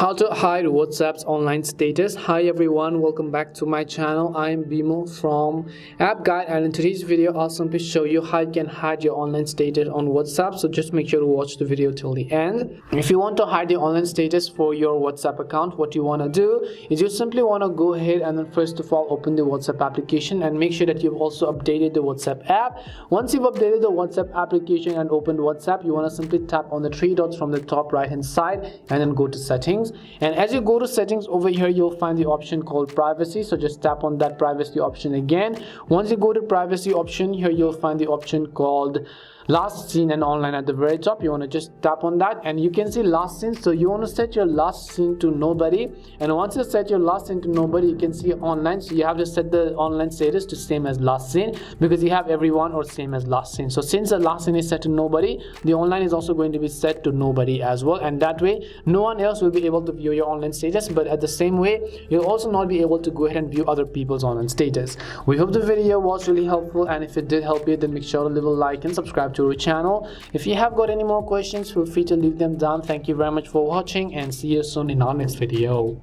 How to hide WhatsApp's online status. Hi everyone, welcome back to my channel. I am Bimo from App Guide, and in today's video I'll simply show you how you can hide your online status on WhatsApp. So just make sure to watch the video till the end. If you want to hide your online status for your WhatsApp account, what you want to do is you simply want to go ahead and then first of all open the WhatsApp application and make sure that you've also updated the WhatsApp app. Once you've updated the WhatsApp application and opened WhatsApp, you want to simply tap on the three dots from the top right hand side and then go to settings. And as you go to settings, over here you'll find the option called privacy. So just tap on that privacy option again. Once you go to privacy option, here you'll find the option called last seen and online at the very top. You want to just tap on that and you can see last seen. So you want to set your last seen to nobody, and once you set your last seen to nobody, you can see online. So you have to set the online status to same as last seen, because you have everyone or same as last seen. So since the last seen is set to nobody, the online is also going to be set to nobody as well, and that way no one else will be able to view your online status, but at the same way you'll also not be able to go ahead and view other people's online status. We hope the video was really helpful, and if it did help you, then make sure to leave a like and subscribe to our channel. If you have got any more questions, feel free to leave them down. Thank you very much for watching, and see you soon in our next video.